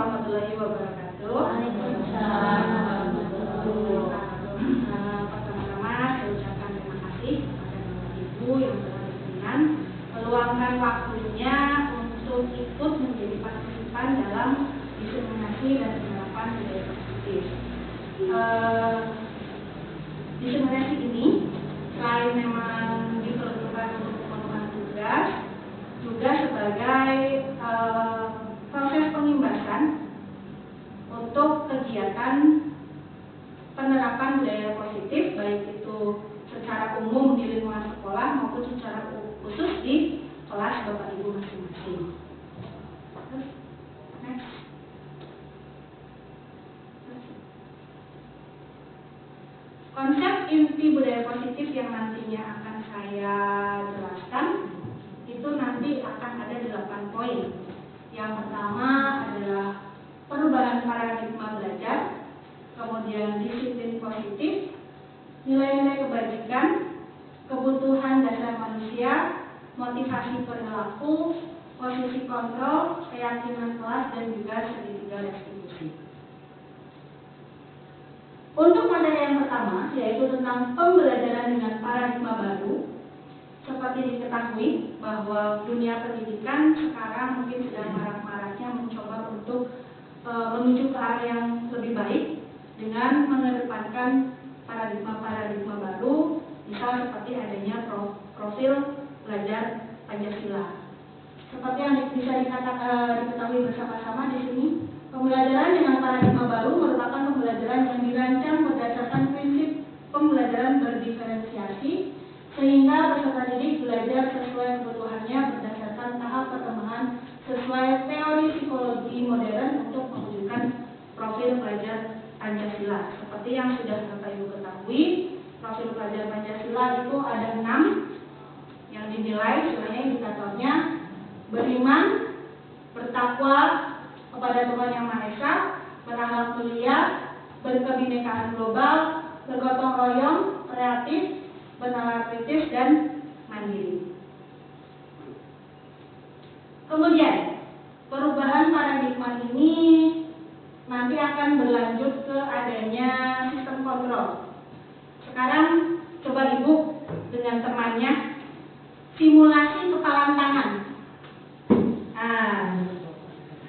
warahmatullahi wabarakatuh. Waalaikumsalam warahmatullahi wabarakatuh. Pertama-tama saya ucapkan terima kasih kepada Bapak Ibu yang telah berkenan meluangkan waktunya untuk ikut menjadi partisipan dalam diseminasi dan penerapan budaya positif. Diseminasi ini selain memang diperlukan untuk pemenuhan tugas, juga sebagai proses pengimbasan untuk kegiatan penerapan budaya positif, baik itu secara umum di lingkungan sekolah maupun secara khusus di kelas Bapak Ibu masing-masing. Next. Konsep inti budaya positif yang nantinya akan saya jelaskan itu nanti akan ada 8 poin. Yang pertama adalah perubahan paradigma belajar, kemudian disiplin positif, nilai-nilai kebajikan, kebutuhan dasar manusia, motivasi perilaku, posisi kontrol, keyakinan kelas, dan juga segitiga restitusi. Untuk materi yang pertama, yaitu tentang pembelajaran dengan paradigma baru. Seperti diketahui bahwa dunia pendidikan sekarang mungkin sedang marak-maraknya mencoba untuk menuju ke arah yang lebih baik dengan mengedepankan paradigma-paradigma baru, misal seperti adanya profil belajar Pancasila. Seperti yang bisa diketahui bersama-sama di sini, pembelajaran dengan paradigma baru merupakan pembelajaran yang dirancang berdasarkan prinsip pembelajaran berdiferensiasi, sehingga peserta didik belajar sesuai kebutuhannya berdasarkan tahap perkembangan sesuai teori psikologi modern untuk mewujudkan profil pelajar Pancasila. Seperti yang sudah Bapak Ibu ketahui, profil pelajar Pancasila itu ada 6 yang dinilai sebenarnya indikatornya: beriman, bertakwa kepada Tuhan Yang Maha Esa, berakhlak mulia, berkebinekaan global, bergotong royong, kreatif, bernalar kritis, dan mandiri. Kemudian perubahan paradigma ini nanti akan berlanjut ke adanya sistem kontrol. Sekarang coba Ibu dengan temannya simulasi kepalan tangan.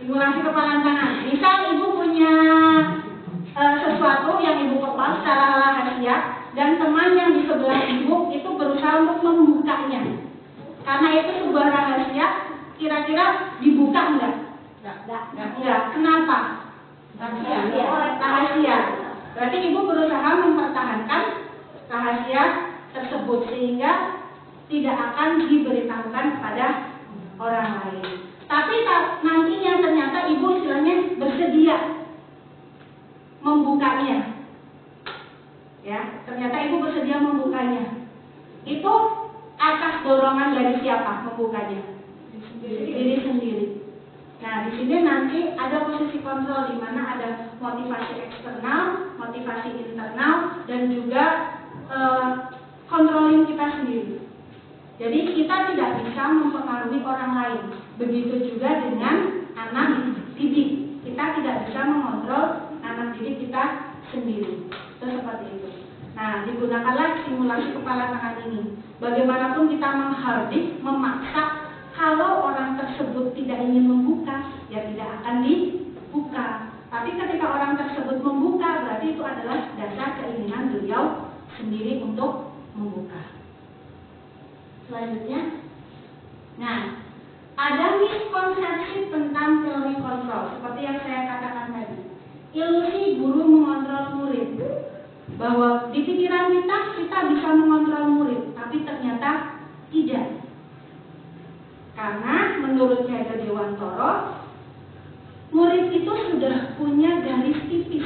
Simulasi kepalan tangan. Misal Ibu punya sesuatu yang Ibu kepal secara rahasia, dan teman yang di sebelah Ibu itu berusaha untuk membukanya. Karena itu sebuah rahasia, kira-kira dibuka enggak? Enggak. Kenapa? Rahasia. Berarti Ibu berusaha mempertahankan rahasia tersebut sehingga tidak akan diberitahukan kepada orang lain. Tapi nantinya ternyata Ibu istilahnya bersedia membukanya. Ya, ternyata Ibu bersedia membukanya. Itu atas dorongan dari siapa membukanya? Diri sendiri. Nah, di sini nanti ada posisi kontrol di mana ada motivasi eksternal, motivasi internal, dan juga controlling kita sendiri. Jadi kita tidak bisa mempengaruhi orang lain. Begitu juga dengan anak didik. Kita tidak bisa mengontrol anak didik kita sendiri. Itu seperti itu. Nah, digunakanlah simulasi kepala tangan ini. Bagaimanapun kita menghardik, memaksa, kalau orang tersebut tidak ingin membuka, ya tidak akan dibuka. Tapi ketika orang tersebut membuka, berarti itu adalah dasar keinginan beliau sendiri untuk membuka. Selanjutnya, nah, ada miskonsepsi tentang teori kontrol. Seperti yang saya katakan tadi, ilusi guru mengontrol murid. Bahwa di pikiran kita bisa mengontrol murid, tapi ternyata tidak. Karena menurut Ki Dewantoro, murid itu sudah punya garis tipis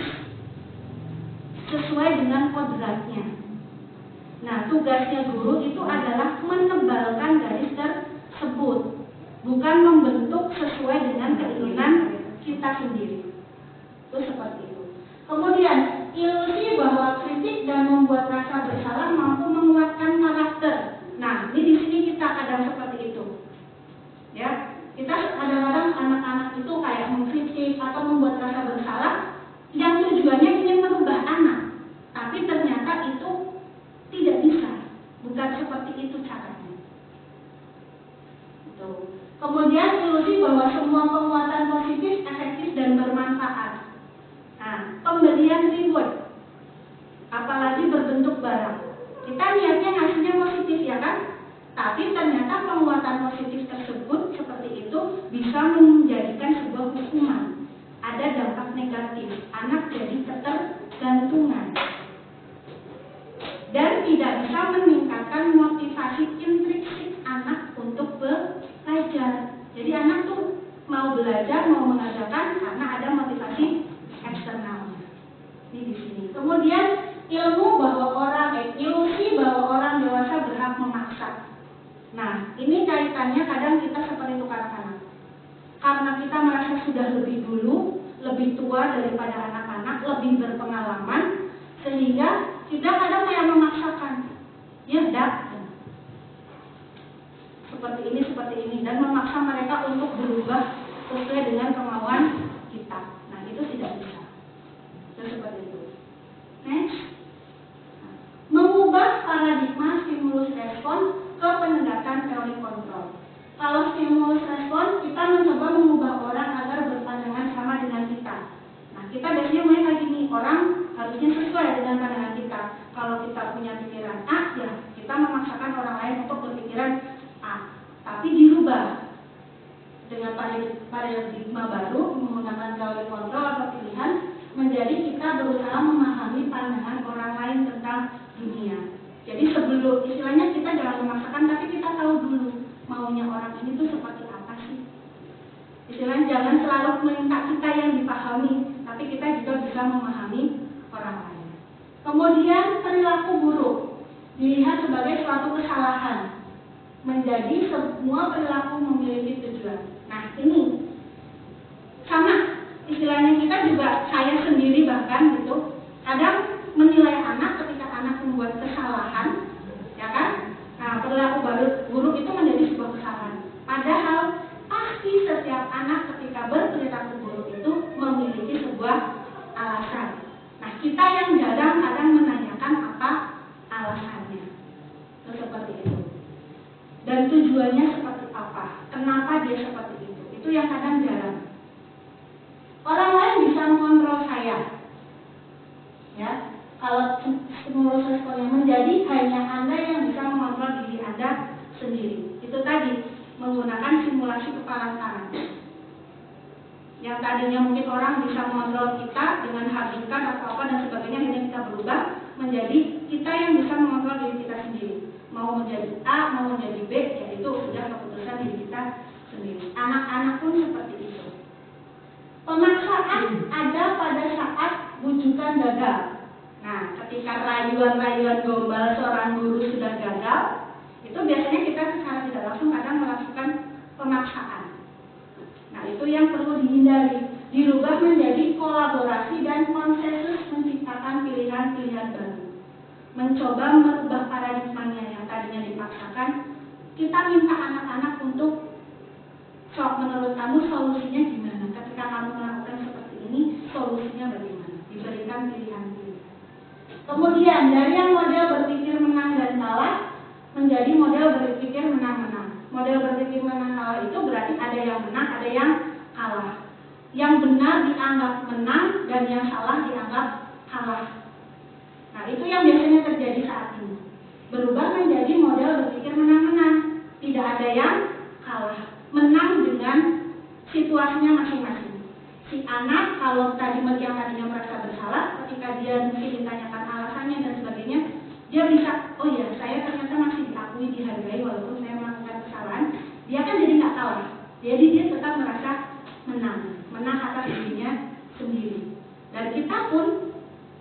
sesuai dengan kodratnya. Nah, tugasnya guru itu adalah menebalkan garis tersebut, bukan membentuk sesuai dengan keinginan kita sendiri. Itu seperti itu. Kemudian, ilusi bahwa kritik dan membuat rasa bersalah mampu menguatkan karakter. Nah, ini di sini kita kadang seperti itu. Ya, kita kadang-kadang anak-anak itu kayak mengkritik atau membuat Kemudian reward, apalagi berbentuk barang. Kita niatnya ngasihnya positif ya kan? Tapi ternyata penguatan positif tersebut seperti itu bisa menjadikan sebuah hukuman. Ada dampak negatif, anak jadi ketergantungan. Dan tidak bisa meningkatkan motivasi intrinsik anak untuk belajar. Jadi anak tuh mau belajar, mau mengajarkan karena ada motivasi eksternalnya. Ini di sini. Kemudian ilusi bahwa orang dewasa berhak memaksa. Nah, ini kaitannya kadang kita seperti itu anak-anak. Karena kita merasa sudah lebih dulu, lebih tua daripada anak-anak, lebih berpengalaman, sehingga kita kadang kayak memaksakan. Ya, seperti ini, dan memaksa mereka untuk berubah sesuai dengan kemauan kita. Nah, itu tidak bisa. Itu seperti itu. Next. Mengubah paradigma stimulus respon ke penegakan teori kontrol. Kalau stimulus respon, kita mencoba mengubah orang agar berpandangan sama dengan kita. Nah, kita biasanya mulai kayak gini, orang harusnya sesuai dengan pandangan kita. Kalau kita punya pikiran A, ya kita memaksakan orang lain untuk berpikiran A. Tapi dirubah dengan paradigma baru, menggunakan teori kontrol atau pilihan, menjadi kita berusaha memahami pandangan orang lain tentang dunia. Jadi sebelum, istilahnya kita jangan memaksakan, tapi kita tahu dulu maunya orang ini tuh seperti apa sih. Istilahnya jangan selalu minta kita yang dipahami, tapi kita juga bisa memahami orang lain. Kemudian perilaku buruk dilihat sebagai suatu kesalahan, menjadi semua perilaku memiliki tujuan. Nah, ini sama istilahnya, kita juga, saya sendiri bahkan gitu, kadang menilai anak ketika anak membuat kesalahan, ya kan? Nah, perilaku buruk itu menjadi sebuah kesalahan. Padahal pasti setiap anak ketika berperilaku buruk itu memiliki sebuah alasan. Nah, kita yang jarang kadang menanyakan apa alasannya. Itu seperti itu. Dan tujuannya seperti apa? Kenapa dia seperti itu? Itu yang kadang jarang. Orang lain bisa mengontrol saya. Ya, kalau stimulus responnya menjadi hanya Anda yang bisa mengontrol diri Anda sendiri. Itu tadi, menggunakan simulasi kepala tangan. Yang tadinya mungkin orang bisa mengontrol kita dengan habitat atau apa dan sebagainya, ini kita berubah menjadi kita yang bisa mengontrol diri kita sendiri. Mau menjadi A, mau menjadi B, ya itu sudah keputusan diri kita sendiri. Anak-anak pun seperti itu. Pemaksaan ada pada saat bujukan gagal. Nah, ketika rayuan-rayuan gombal seorang guru sudah gagal, itu biasanya kita secara tidak langsung kadang melakukan pemaksaan. Nah, itu yang perlu dihindari. Dirubah menjadi kolaborasi dan konsensus menciptakan pilihan-pilihan baru. Mencoba merubah paradigmanya yang tadinya dipaksakan. Kita minta anak-anak untuk, sok menurut kamu solusinya gimana? Ketika kamu melakukan seperti ini, solusinya bagaimana? Diberikan pilihan-pilihan. Kemudian dari yang model berpikir menang dan kalah menjadi model berpikir menang-menang. Model berpikir menang-kalah itu berarti ada yang menang, ada yang kalah. Yang benar dianggap menang dan yang salah dianggap kalah. Nah, itu yang biasanya terjadi saat ini. Berubah menjadi model berpikir menang-menang. Tidak ada yang kalah. Menang dengan situasinya masing-masing. Si anak kalau yang tadinya merasa bersalah, ketika dia mungkin ditanyakan alasannya dan sebagainya, dia bisa, oh ya, saya ternyata masih diakui, dihargai walaupun saya melakukan kesalahan. Dia kan jadi nggak kalah. Jadi dia tetap merasa menang atas dirinya sendiri. Dan kita pun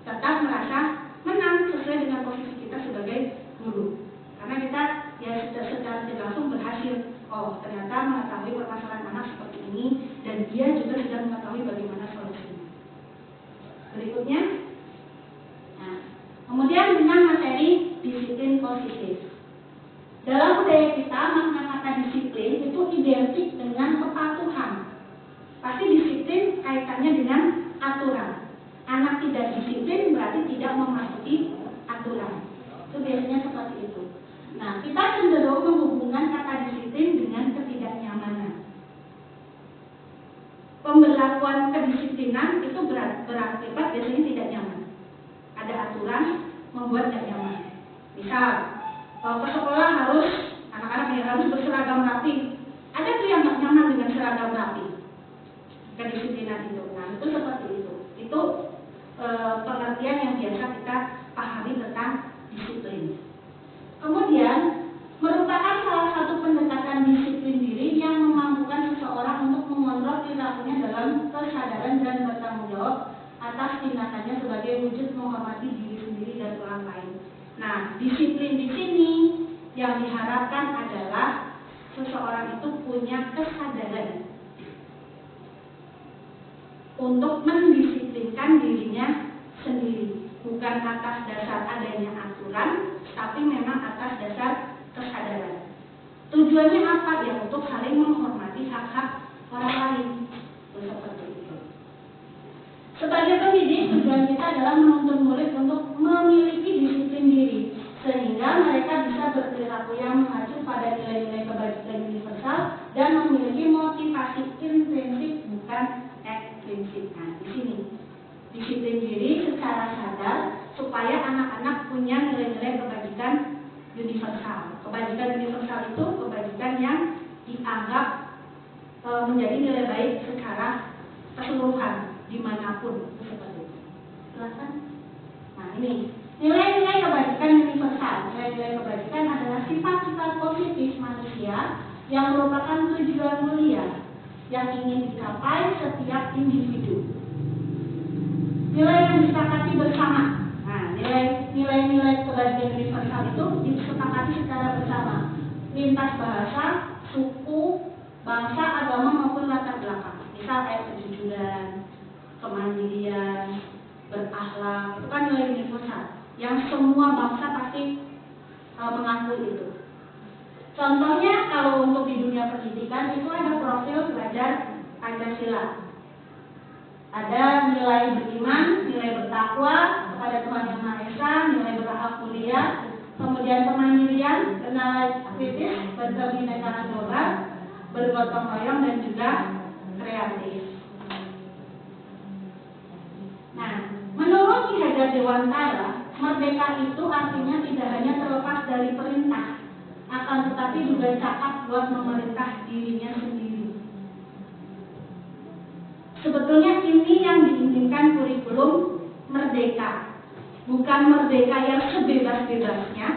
tetap merasa menang sesuai dengan posisi kita sebagai guru. Karena kita ya secara tidak langsung berhasil. Oh, ternyata mengetahui permasalahan anak seperti ini, dan dia juga sudah mengetahui bagaimana solusinya. Berikutnya, nah, kemudian dengan materi disiplin positif. Dalam budaya kita, makna kata disiplin itu identik dengan kepatuhan. Pasti disiplin kaitannya dengan aturan. Anak tidak disiplin berarti tidak mematuhi aturan. Itu biasanya seperti itu. Nah, kita cenderung menghubungkan kata disiplin dengan ketidaknyamanan. pemberlakuan kedisiplinan itu berakibat biasanya tidak nyaman. Ada aturan membuat tidak nyaman. Misal, ke sekolah anak-anak harus berseragam rapi. Ada tuh yang nggak nyaman dengan seragam rapi. Kedisiplinan itu, nah itu seperti itu. Itu pengertian yang biasa kita pahami tentang disiplin. Kemudian merupakan salah satu pendekatan disiplin diri yang memampukan seseorang untuk mengontrol perilakunya dalam kesadaran dan bertanggung jawab atas tindakannya sebagai wujud menghormati diri sendiri dan orang lain. Nah, disiplin di sini yang diharapkan adalah seseorang itu punya kesadaran untuk mendisiplinkan dirinya sendiri, bukan atas dasar adanya aturan, tapi memang atas dasar kesadaran. Tujuannya apa? Ya untuk saling menghormati hak-hak orang lain. Seperti itu. Sebagai pendidik, tujuan kita adalah menuntun murid untuk memiliki disiplin diri, sehingga mereka bisa berperilaku yang mengacu pada nilai-nilai kebajikan universal dan memiliki motivasi intrinsik bukan ekstrinsik. Nah, di sini disiplin diri secara sadar supaya anak-anak punya nilai-nilai kebajikan universal. Kebajikan universal itu kebajikan yang dianggap menjadi nilai baik secara keseluruhan dimanapun, seperti itu. Silakan. Nah, ini nilai-nilai kebajikan universal. Nilai-nilai kebajikan adalah sifat-sifat positif manusia yang merupakan tujuan mulia yang ingin dicapai setiap individu. Nilai yang disepakati bersama. Nah, nilai-nilai kebajikan universal itu disepakati secara bersama, lintas bahasa, suku, bangsa, agama maupun latar belakang. Misal kayak kejujuran, kemandirian, berakhlak, itu kan nilai universal yang semua bangsa pasti mengakui itu. Contohnya kalau untuk di dunia pendidikan itu ada profil pelajar Pancasila. Ada nilai beriman, nilai bertakwa kepada Tuhan Yang Maha Esa, nilai berakhlak mulia, kemudian kemandirian, kenal kritis, berkebinekaan global, bergotong royong dan juga kreatif. Nah, menurut Ki Hajar Dewantara, merdeka itu artinya tidak hanya terlepas dari perintah, akan tetapi juga cakap buat memerintah dirinya sendiri. Sebetulnya ini yang diinginkan kurikulum merdeka, bukan merdeka yang sebebas-bebasnya,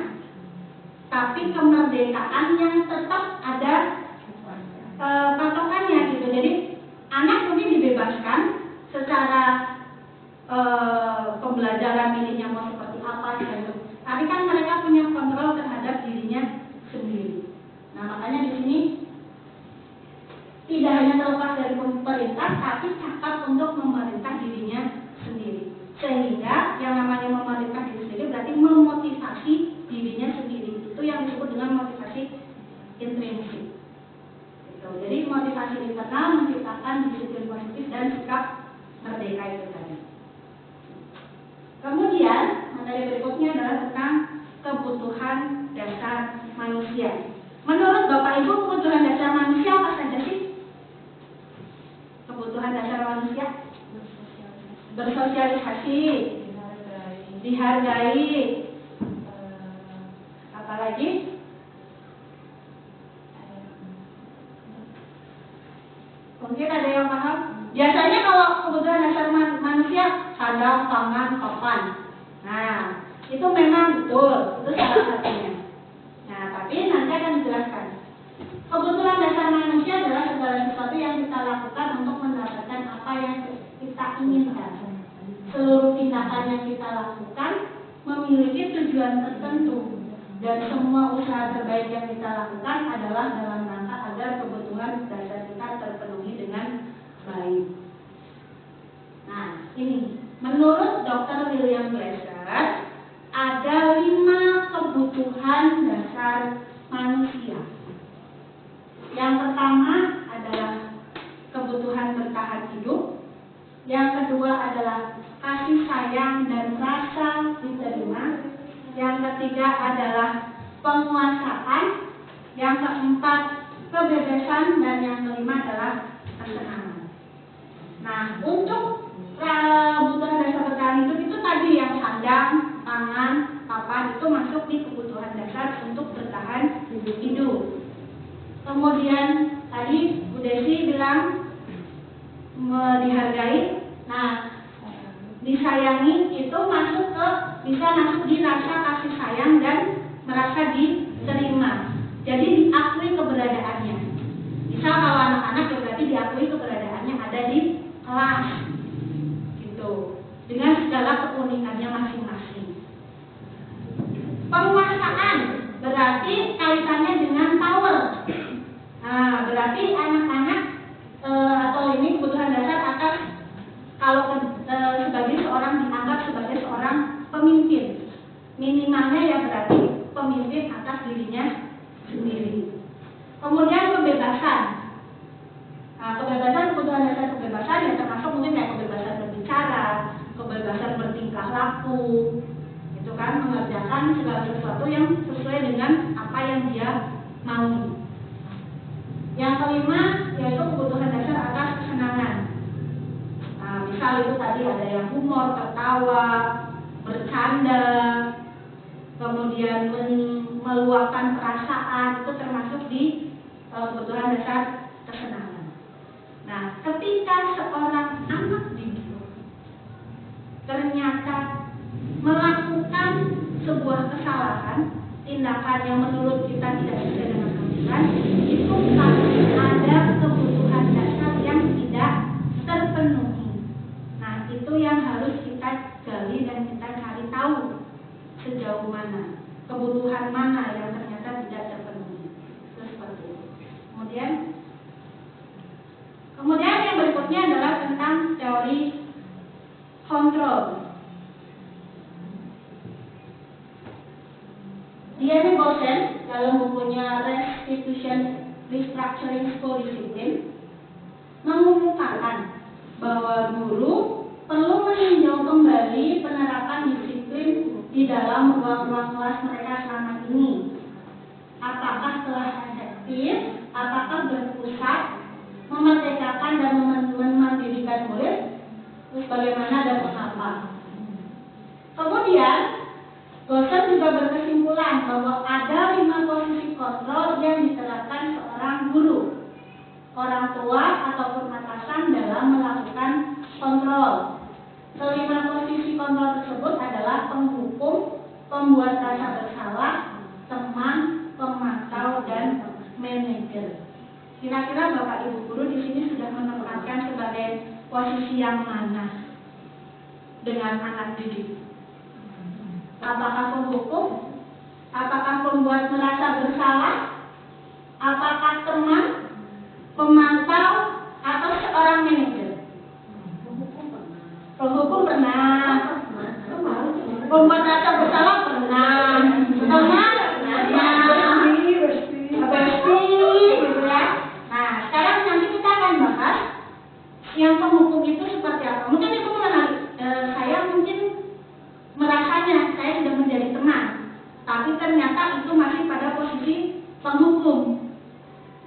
tapi kemerdekaan yang tetap ada patokannya gitu. Jadi anak mungkin dibebaskan secara pembelajaran miliknya mau seperti apa gitu, tapi kan mereka punya kontrol terhadap dirinya sendiri. Nah, makanya di sini tidak hanya terlepas dari pemerintah, tapi cakap untuk memerintah dirinya sendiri. Sehingga yang namanya memerintah diri sendiri berarti memotivasi dirinya sendiri. Itu yang disebut dengan motivasi intrinsik. Gitu. Jadi motivasi internal menciptakan disiplin positif dan sikap merdeka itu tadi. Kemudian materi berikutnya adalah tentang kebutuhan dasar manusia. Menurut Bapak Ibu, kebutuhan dasar manusia apa saja sih? Kebutuhan dasar manusia: bersosialisasi, dihargai, apalagi? Mungkin ada yang paham? Biasanya kalau kebutuhan dasar manusia sandang, pangan, papan. Nah, itu memang betul, itu salah satunya. Nah, tapi nanti akan dijelaskan. Kebutuhan dasar manusia adalah segala sesuatu yang kita lakukan untuk mendapatkan apa yang kita inginkan. Seluruh tindakan yang kita lakukan memiliki tujuan tertentu, dan semua usaha terbaik yang kita lakukan adalah dalam rangka agar kebutuhan dasar kita terpenuhi dengan baik. Nah, ini menurut Dr. William Glasser ada 5 kebutuhan dasar manusia. Yang pertama adalah kebutuhan bertahan hidup. Yang kedua adalah kasih sayang dan rasa diterima. Yang ketiga adalah penguasaan. Yang keempat kebebasan, dan yang kelima adalah kesenangan. Nah, untuk kebutuhan dasar bertahan hidup itu tadi yang sandang, pangan, papan itu masuk di kebutuhan dasar untuk bertahan hidup. Kemudian tadi Bu Desi bilang dihargai. Nah, disayangi itu bisa masuk di rasa kasih sayang dan merasa diterima. Jadi diakui keberadaannya. Misal kalau anak-anak ya berarti diakui keberadaannya ada di kelas, gitu. Dengan segala keunikannya masing-masing. Penguasaan berarti kaitannya dengan power. Nah, berarti anak-anak atau ini kebutuhan dasar atas kalau sebagai seorang dianggap sebagai seorang pemimpin, minimalnya ya berarti pemimpin atas dirinya sendiri. Kemudian kebebasan. Nah, kebebasan, kebutuhan dasar kebebasan ya termasuk mungkin kayak kebebasan berbicara, kebebasan bertingkah laku, itu kan mengerjakan segala sesuatu yang sesuai dengan apa yang dia mau. Yang kelima yaitu kebutuhan dasar atas kesenangan. Nah, misal itu tadi ada yang humor, tertawa, bercanda, kemudian meluapkan perasaan, itu termasuk di kebutuhan dasar kesenangan. Nah, ketika seorang anak didik ternyata melakukan sebuah kesalahan, tindakan yang menurut kita tidak sesuai dengan aturan, itu pasti ada kebutuhan dasar yang tidak terpenuhi. Nah, itu yang harus kita gali dan kita cari tahu sejauh mana, kebutuhan mana yang ternyata tidak terpenuhi. Itu seperti itu. Kemudian yang berikutnya adalah tentang teori kontrol. Diana Gosen dalam bukunya Restructuring School Discipline mengumumkan bahwa guru perlu meninjau kembali penerapan disiplin di dalam ruang-ruang kelas mereka selama ini. Apakah telah efektif, apakah berpusat, memerdekakan dan memandirikan murid, terus bagaimana dan mengapa. Kemudian Gosen juga berkesimpulan bahwa ada 5 posisi kontrol yang diterapkan seorang guru, orang tua ataupun atasan dalam melakukan kontrol. Kelima posisi kontrol tersebut adalah penghukum, pembuat rasa bersalah, teman, pemantau, dan manajer. Kira-kira Bapak Ibu guru di sini sudah menempatkan sebagai posisi yang mana dengan anak didik? Apakah penghukum? Apakah pembuat merasa bersalah? Apakah teman, pemantau, atau seorang manajer? Penghukum pernah. Pembuat rasa bersalah pernah. Teman pernah. Bersih, gitu ya. Nah, sekarang nanti kita akan bahas yang penghukum itu seperti apa. Mungkin itu menarik. Saya mungkin merasanya saya sudah menjadi teman, tapi ternyata itu masih pada posisi penghukum.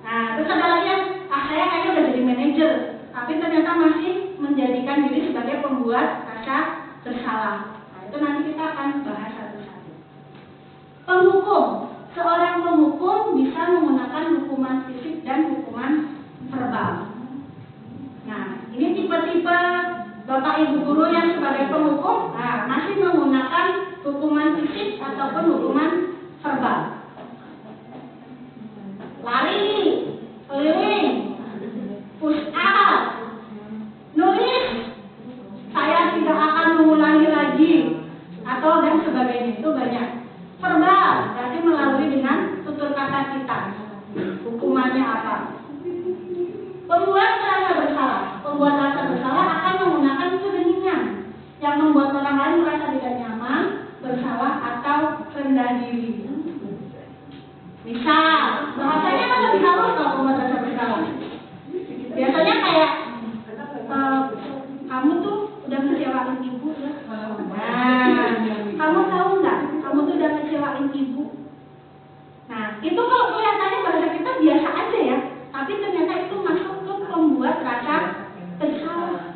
Nah, terus ada lagi yang saya kayaknya udah jadi manajer, tapi ternyata masih menjadikan diri sebagai pembuat rasa bersalah. Nah, itu nanti kita akan bahas satu-satu. Penghukum, seorang penghukum bisa menggunakan hukuman fisik dan hukuman verbal. Nah, ini tipe-tipe Bapak Ibu guru yang sebagai penghukum, nah, masih menggunakan hukuman fisik ataupun hukuman verbal. Lari, keliling, push up, nulis, saya tidak akan mengulangi lagi, atau dan sebagainya, itu banyak. Verbal, berarti melalui dengan tutur kata kita. Hukumannya apa? Pembuat rasa bersalah. Pembuat rasa bersalah akan menggunakan kebeningan yang membuat orang lain merasa tidak nyaman, bersalah, atau rendah diri. Misal, bahasanya kan lebih halus kalau pembuat rasa bersalah. Biasanya kayak kamu tuh udah ngecewain ibu ya. Nah, kamu tahu nggak? Kamu tuh udah ngecewain ibu. Nah, itu kalau kelihatannya bahasa kita biasa aja ya, tapi ternyata itu masuk ke pembuat rasa bersalah.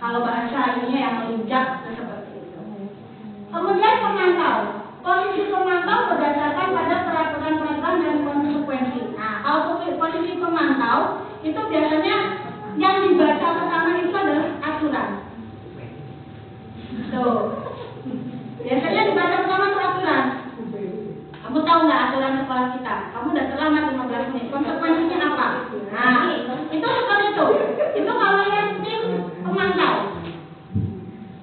Kalau bahasa ininya yang melincah seperti itu. Kemudian pemantau. Posisi pemantau berdasarkan pada peraturan-peraturan dan konsekuensi. Nah, kalau posisi pemantau itu biasanya yang dibaca pertama itu adalah aturan. Tuh. Biasanya dibaca pertama itu aturan. Kamu tahu nggak aturan sekolah kita? Kamu udah terlambat 15 menit. Konsekuensinya apa? Nah, itu seperti itu. Itu kalau yang tim pemantau.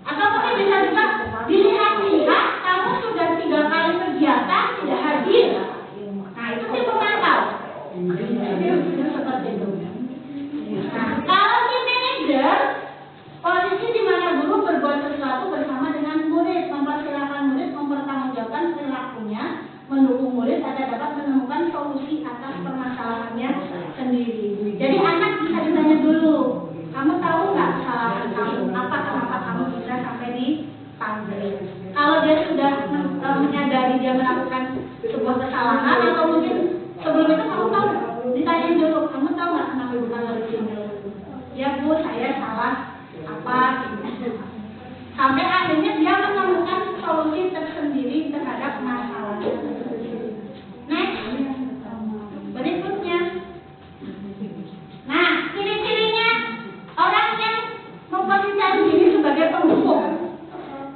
Atau mungkin bisa juga dilihat-lihat kamu sudah 3 kali kegiatan tidak hadir. Nah, itu tim pemantau. Itu seperti itu. Nah, kalau tim manajer, posisi di mana guru berbuat sesuatu bersama dengan murid, mempersilahkan murid mempertanggungjawabkan perilakunya, mendukung murid agar dapat menemukan solusi atas permasalahannya sendiri. Jadi anak bisa ditanya dulu, kamu tahu nggak kesalahan kamu? Apa kenapa kamu bisa sampai dipanggil? Kalau dia sudah menyadari dia melakukan sebuah kesalahan atau mungkin sebelum itu kamu tahu, ditanyain dulu, kamu tahu nggak kenapa ibu panggil di sini? Ya bu, saya salah apa? Sampai akhirnya dia menemukan solusi tersendiri terhadap masalah. Next, berikutnya. Nah, ciri-cirinya orang yang memposisikan diri sebagai penghukum.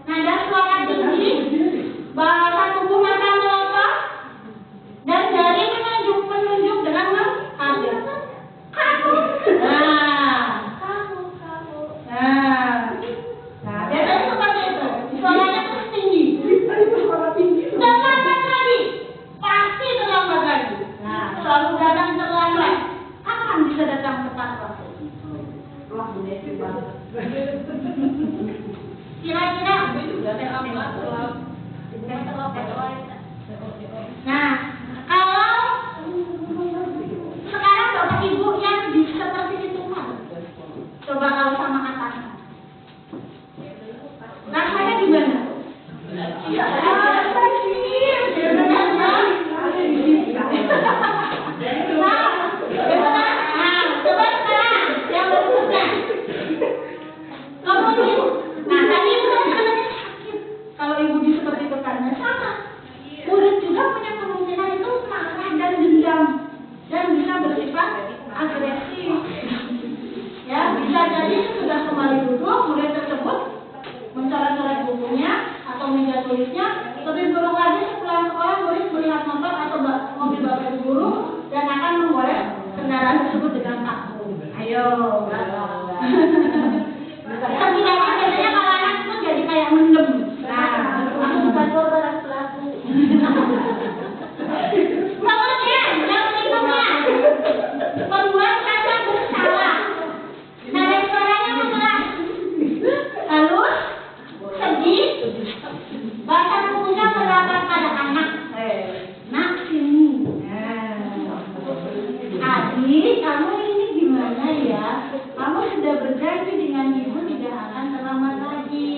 Nada suara tinggi, bahasa tubuh mata melotot, dan jari menunjuk dengan menghadap. Kamu. Nah, biasanya seperti itu. Suaranya terus tinggi. Terlambat lagi. Pasti terlambat lagi. Nah, selalu datang terlambat. Kapan bisa datang tepat waktu? Kira-kira nah, kalau sekarang Bapak Ibu yang seperti itu kan, coba kalau sama atasan, rasanya gimana? Coba sekarang yang berikutnya. Kemudian, nah tadi itu kan sebenarnya sakit. Kalau ibu seperti itu karena sama. Murid juga punya kemungkinan itu marah dan dendam dan bisa bersifat agresif. Ya, bisa jadi sudah kembali duduk, murid tersebut mencoret-coret bukunya atau meja tulisnya. Lebih buruk lagi sepulang sekolah murid melihat motor atau mobil bapak ibu guru dan akan menggores kendaraan tersebut dengan takut. Ayo. Setidaknya biasanya kalau anak itu jadi kayak mendem. Nah, aku bukan korban, aku pelaku. Kemudian, yang berikutnya, membuat rasa bersalah. Nada suaranya mengeras, halus, sedih, bahasa tubuhnya merapat pada anak. Nak sini. Adik, kamu ini gimana ya? Kamu sudah berjanji dengan ibu tidak akan terlambat lagi.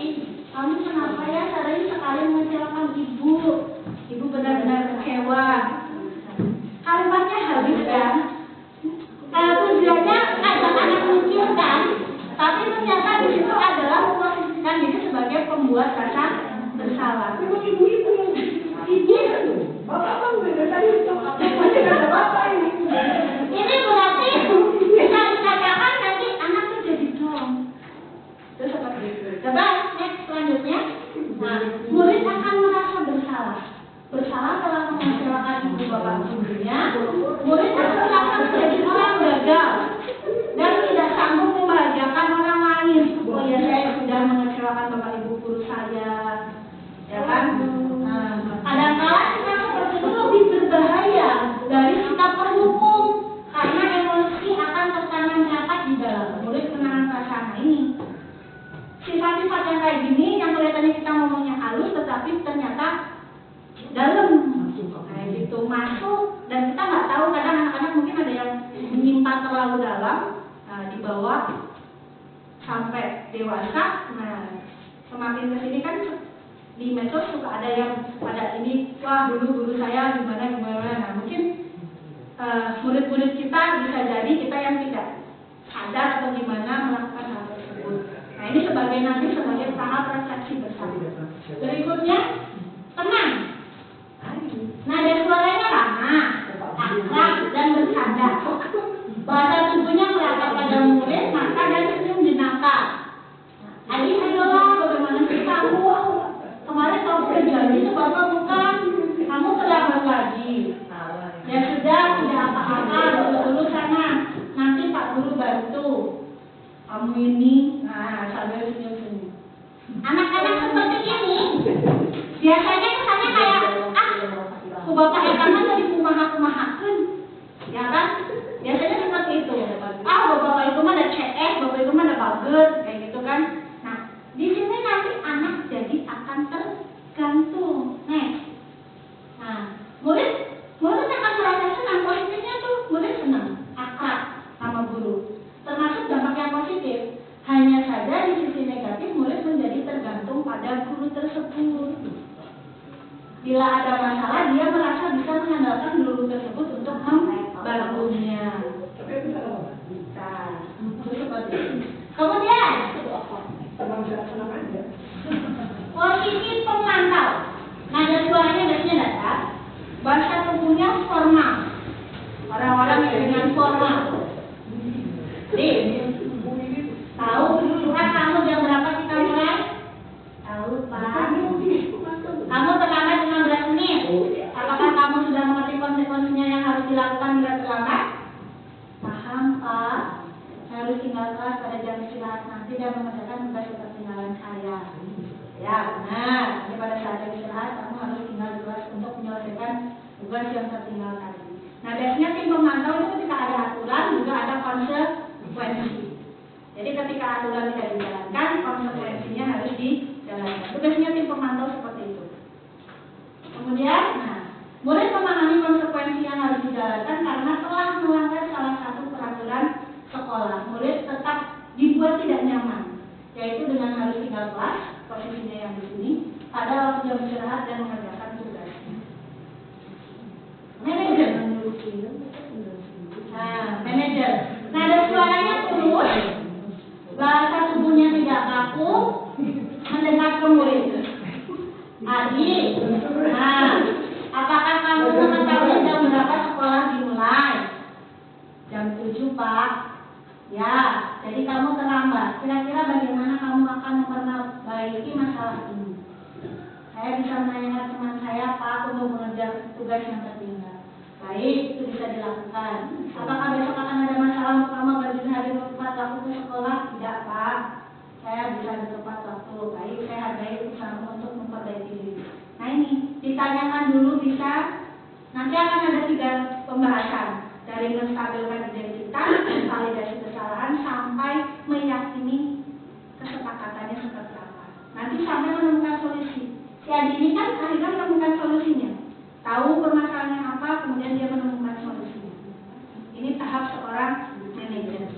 Kamu kenapa ya sering sekali mengecewakan ibu? Ibu benar-benar kecewa. Kalimatnya habis kan? Tujuannya ajak anak mikir kan? Tapi ternyata di situ adalah memposisikan diri sebagai pembuat rasa bersalah. Ibu-ibu ini berarti bisa dikatakan nanti anak itu jadi dong. Itu seperti itu. Coba next selanjutnya. Nah, murid akan merasa bersalah. Bersalah telah mengecewakan ibu bapak gurunya. Murid akan merasa menjadi orang gagal dan tidak sanggup membahagiakan orang lain. Oh ya, saya sudah mengecewakan bapak ibu guru saya, ya kan? Kadang-kala sikap seperti itu lebih berbahaya dari sikap penghukum karena emosi akan tertanam rapat di dalam murid menahan perasaan ini. Sifat-sifat yang kayak gini yang kelihatannya kita ngomongnya halus tetapi ternyata dalam kayak gitu masuk dan kita nggak tahu, kadang anak-anak mungkin ada yang menyimpan terlalu dalam, dibawa sampai dewasa. Nah, semakin kesini kan di medsos suka ada yang pada ini, wah dulu guru saya gimana. Nah, mungkin murid-murid kita bisa jadi kita yang tidak sadar atau gimana melakukan hal tersebut. Nah, ini nanti sebagai tahap refleksi bersama. Berikutnya, tenang. Nada suaranya ramah, akrab, dan bercanda. Bahasa tubuhnya merapat pada murid, mata dan senyum jenaka. Adik, ayolah, bagaimana sih kamu? Kemarin kamu udah janji ke Bapak bukan? Kamu terlambat lagi. Ya sudah, tidak apa-apa, dulu sana. Nanti Pak Guru bantu. Kamu ini, nah sambil senyum-senyum. Anak-anak seperti ini, biasanya kesannya kayak, ku Bapak etaman dari kumaha-kumahakan. Ya kan? Biasanya seperti itu. Bapak itu mah ada CS, Bapak itu mah ada baget, kayak gitu kan. Nah, di sini nanti anak jadi akan tergantung. Nah, murid akan merasa senang, positifnya tuh murid senang, akrab sama guru. Termasuk dampak yang positif. Hanya saja di sisi negatif murid menjadi tergantung pada guru tersebut. Bila ada masalah, dia merasa bisa mengandalkan guru tersebut untuk membantunya. Bisa. Seperti itu. Kemudian, posisi pemantau. Nada suaranya biasanya datar, bahasa tubuhnya formal. Orang-orang yang dengan formal. Tahu surat kamu jam berapa kita mulai? Tahu Pak. Kamu terlambat 15 menit. Apakah kamu sudah mengerti konsekuensinya yang harus dilakukan bila terlambat? Paham Pak. Saya harus tinggal kelas pada jam istirahat nanti dan mengerjakan tugas ketertinggalan saya. Ya benar. Jadi pada saat jam istirahat kamu harus tinggal di kelas untuk menyelesaikan tugas yang tertinggal tadi. Nah biasanya tim pemantau itu ketika ada aturan juga ada konsekuensi. Jadi ketika aturan tidak dijalankan, konsekuensinya harus dijalankan. Itu biasanya tim pemantau seperti itu. Kemudian, murid memahami konsekuensi yang harus dijalankan karena telah melanggar salah satu peraturan sekolah. Murid tetap dibuat tidak nyaman, yaitu dengan harus tinggal kelas, posisinya yang di sini, pada waktu jam istirahat dan mengerjakan tugasnya. Manajer. Manajer. Nada suaranya tulus, bahasa tubuhnya tidak kaku, mendekat ke murid. Adik, apakah kamu mengetahui jam berapa sekolah dimulai? Jam 7 Pak. Ya, jadi kamu terlambat. Kira-kira bagaimana kamu akan memperbaiki masalah ini? Saya bisa menanyakan teman saya Pak untuk mengerjakan tugas yang tertinggal. Baik, itu bisa dilakukan. Apakah besok akan ada masalah untuk kamu berdiri hari tepat waktu ke sekolah? Tidak Pak. Saya bisa di tepat waktu. Baik, saya hargai usahamu untuk memperbaiki diri. Nah ini, ditanyakan dulu bisa. Nanti akan ada 3 pembahasan. Dari menstabilkan identitas, validasi kesalahan, sampai meyakini kesepakatannya seperti apa. Nanti sampai menemukan solusi. Si adik ini kan akhirnya menemukan solusinya. Tahu permasalahannya apa, kemudian dia menemukan solusinya. Ini tahap seorang manajer.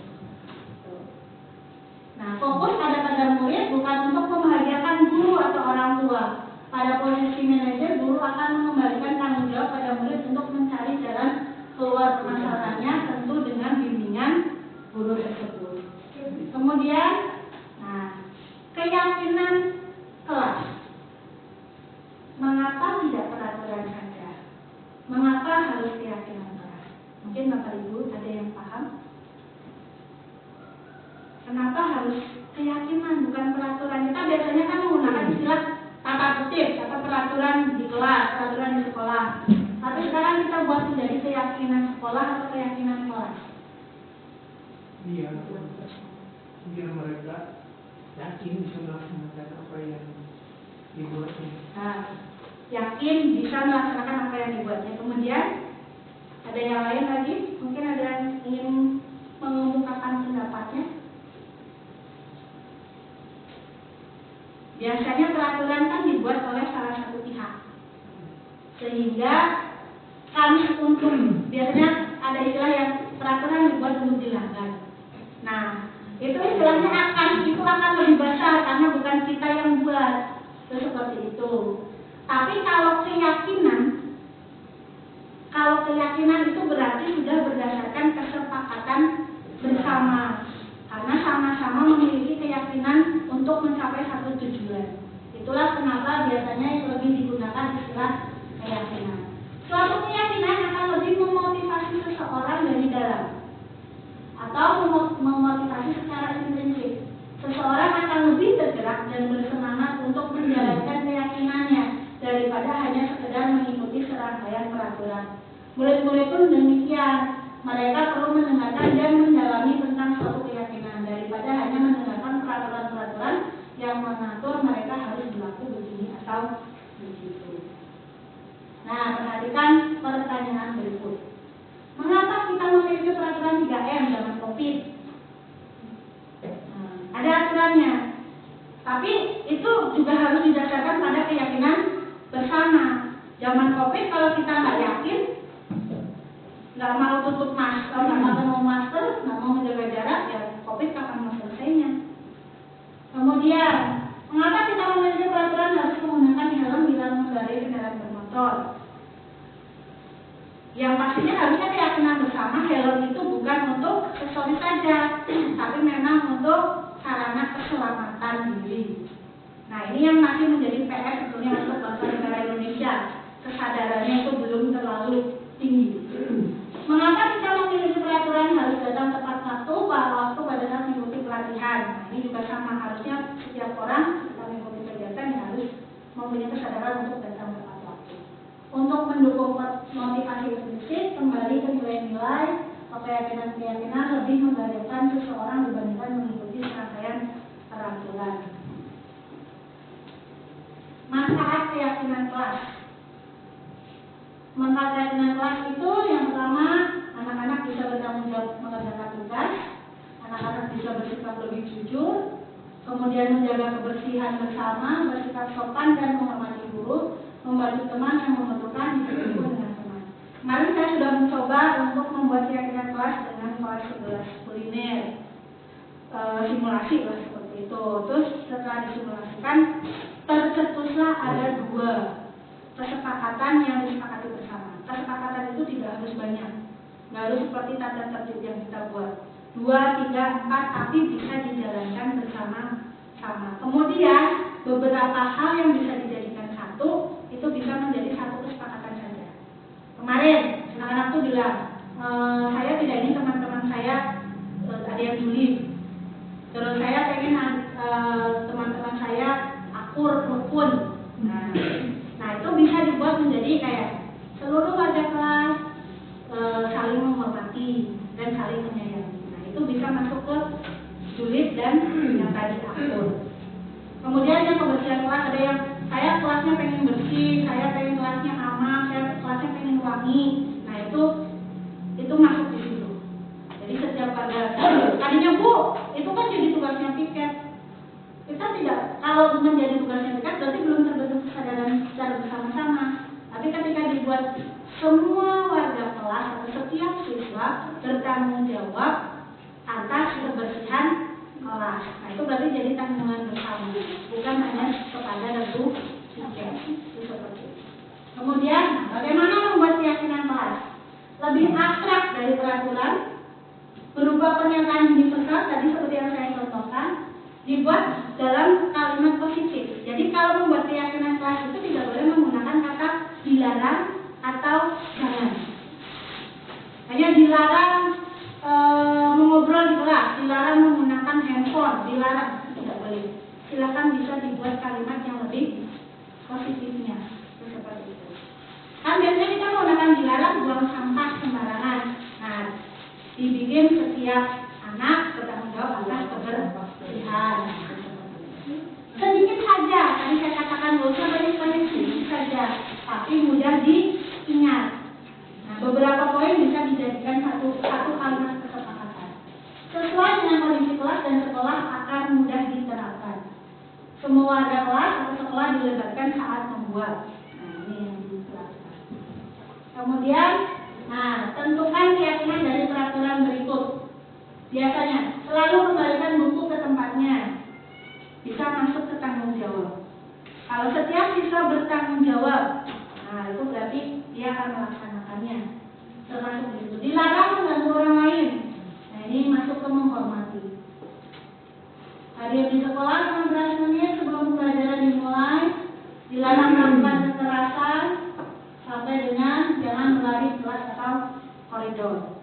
Nah, fokus ada pada murid bukan untuk membahagiakan guru atau orang tua. Pada posisi manajer, guru akan mengembalikan tanggung jawab pada murid untuk mencari jalan keluar permasalahannya, tentu dengan bimbingan guru tersebut. Kemudian, keyakinan kelas. Mengapa tidak peraturan saja? Mengapa harus keyakinan kelas? Mungkin Bapak Ibu ada yang paham? Kenapa harus keyakinan bukan peraturan? Kita biasanya kan menggunakan istilah tata tertib atau peraturan di kelas, peraturan di sekolah. Tapi sekarang kita buat menjadi keyakinan sekolah atau keyakinan kelas. Iya, biar mereka yakin bisa melaksanakan apa yang dibuatnya. Yakin bisa melaksanakan apa yang dibuatnya. Kemudian ada yang lain lagi? Mungkin ada yang ingin mengemukakan pendapatnya. Biasanya peraturan kan dibuat oleh salah satu pihak, sehingga kami untung. Biasanya ada istilah yang peraturan dibuat untuk dilanggar. Nah, itu istilahnya itu akan lebih besar karena bukan kita yang buat. Itu seperti itu. Tapi kalau keyakinan itu berarti sudah berdasarkan kesepakatan bersama. karena sama-sama memiliki keyakinan untuk mencapai satu tujuan. Itulah kenapa biasanya lebih digunakan istilah keyakinan. Suatu keyakinan akan lebih memotivasi seseorang dari dalam atau memotivasi secara intrinsik. Seseorang akan lebih tergerak dan bersemangat untuk menjalankan keyakinannya daripada hanya sekedar mengikuti serangkaian peraturan. Murid-murid pun demikian. Mereka perlu mendengarkan dan mendalami tentang suatu keyakinan daripada hanya mendengarkan peraturan-peraturan yang mengatur mereka harus berlaku begini atau begitu. Nah, perhatikan pertanyaan berikut. Mengapa kita memiliki peraturan 3M dalam COVID? Ada aturannya, tapi itu juga harus didasarkan pada keyakinan bersama. Zaman COVID kalau kita nggak yakin, nggak mau tutup masker, nggak mau masker, nggak mau menjaga jarak, ya COVID kapan mau selesainya? Kemudian, mengapa kita memiliki peraturan harus menggunakan helm bila mengendarai kendaraan bermotor? Yang pastinya harusnya keyakinan bersama helm itu bukan untuk aksesoris saja, tapi memang untuk sarana keselamatan diri. Nah, ini yang masih menjadi PR sebetulnya untuk bangsa negara Indonesia. Kesadarannya itu belum terlalu tinggi. Mengapa kita memiliki peraturan harus datang tepat waktu pada saat mengikuti pelatihan? Nah, ini juga sama, harusnya setiap orang ketika mengikuti kegiatan yang harus mempunyai kesadaran untuk datang tepat waktu. Untuk mendukung motivasi intrinsik, kembali ke nilai-nilai keyakinan-keyakinan lebih menggairahkan seseorang dibandingkan mengikuti serangkaian peraturan. Manfaat keyakinan kelas. Manfaat keyakinan kelas itu yang pertama, anak-anak bisa bertanggung jawab mengerjakan tugas, anak-anak bisa bersikap lebih jujur, kemudian menjaga kebersihan bersama, bersikap sopan dan menghormati guru, membantu teman yang membutuhkan, disebut dengan teman. Kemarin saya sudah mencoba untuk membuat keyakinan kelas dengan kelas 11 kuliner, simulasi lah seperti itu. Terus setelah disimulasikan, tercetuslah ada 2 kesepakatan yang disepakati bersama. Kesepakatan itu tidak harus banyak, nggak harus seperti tata tertib yang kita buat 2, 3, 4, tapi bisa dijalankan bersama-sama. Kemudian beberapa hal yang bisa dijadikan satu itu bisa menjadi satu kesepakatan saja. Kemarin anak-anak tuh bilang, saya tidak ingin teman-teman saya ada yang julid. Terus saya pengen teman-teman saya akur, rukun. Nah itu bisa dibuat menjadi kayak seluruh warga kelas saling menghormati dan saling menyayangi. Nah itu bisa masuk ke julid dan yang tadi akur. Kemudian yang kebersihan kelas, ada yang saya kelasnya pengen bersih, saya pengen kelasnya aman, saya kelasnya pengen wangi. Nah itu masuk di situ. Jadi setiap pada tadinya Bu, itu kan jadi tugasnya piket. Kita tidak, kalau menjadi tugasnya piket berarti belum terbentuk kesadaran secara bersama-sama. Tapi ketika dibuat semua warga kelas atau setiap siswa bertanggung jawab atas kebersihan kelas. Nah itu berarti jadi tanggungan bersama, bukan hanya kepada regu piket. Itu seperti itu. Kemudian bagaimana membuat keyakinan kelas lebih abstrak dari peraturan? Berupa pernyataan universal tadi seperti yang saya contohkan, dibuat dalam kalimat positif. Jadi kalau membuat keyakinan kelas itu tidak boleh menggunakan kata dilarang atau jangan. Hanya dilarang mengobrol di kelas, dilarang menggunakan handphone, dilarang, tidak boleh. Silakan bisa dibuat kalimat yang lebih positifnya. Seperti itu. Kan biasanya kita menggunakan dilarang buang sampah sembarangan. Nah, dibikin setiap anak bertanggung jawab atas kebersihan. Sedikit saja, tadi saya katakan gak usah banyak-banyak, sedikit saja, tapi mudah diingat. Nah, beberapa poin bisa dijadikan satu kalimat kesepakatan. Sesuai dengan kondisi kelas dan sekolah akan mudah diterapkan. Semua warga kelas atau sekolah dilibatkan saat membuat. Nah, ini yang diterapkan. Kemudian, tentukan keyakinan dari peraturan berikut. Biasanya, selalu kembalikan buku ke tempatnya. Bisa masuk ke tanggung jawab. Kalau setiap siswa bertanggung jawab, nah itu berarti dia akan melaksanakannya. Termasuk itu. Dilarang mengganggu orang lain. Nah ini masuk ke menghormati. diam di sekolah 15 menit sebelum pelajaran dimulai, dilarang melakukan kekerasan, sampai dengan jangan berlari di kelas atau koridor.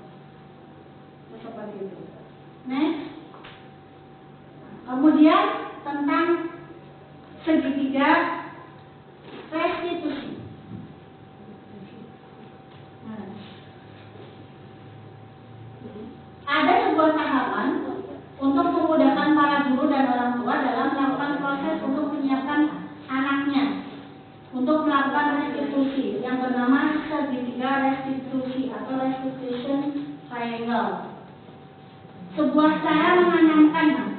Seperti itu. Next. Kemudian tentang segitiga restitusi. Ada sebuah tahapan untuk memudahkan para guru dan orang tua dalam melakukan proses untuk menyiapkan anaknya untuk melakukan restitusi yang bernama segitiga restitusi atau restitution triangle. Sebuah cara menanamkan